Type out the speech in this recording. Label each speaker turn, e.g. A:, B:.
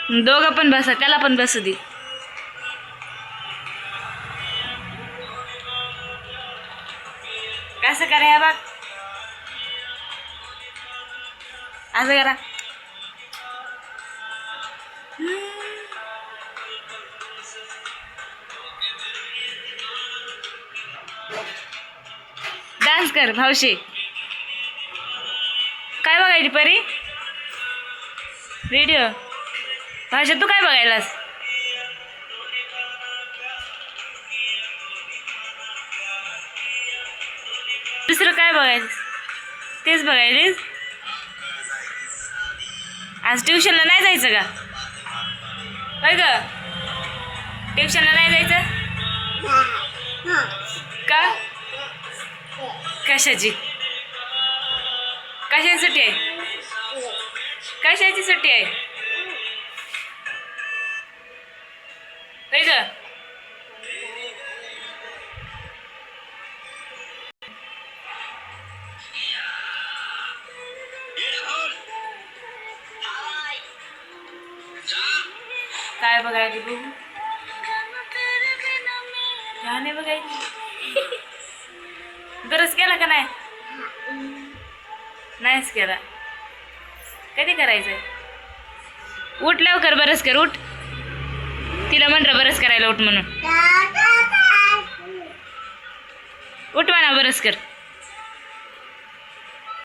A: दोघं पण बसा, त्याला पण बसू दे. कसं करा या बघ, असं करा. डान्स कर भावशे. काय बघायची परी व्हिडिओ? भाषा तू काय बघायलास? दुसरं काय बघायचं? तेच बघायलीस. आज ट्युशनला नाही जायचं का? काय ग, ट्युशनला नाही जायचं का? कशाची कशाची सुट्टी आहे? कशाची सुट्टी आहे? काय ग? काय बघायली बघू? गाणे बघायची. बरंच केला का नाही? नाहीच केला. कधी करायचंय? उठ लवकर, बरंच कर. उठ, तिला म्हणलं बरंच करायला उठ म्हणून. उठ म्हणा, बरंच कर.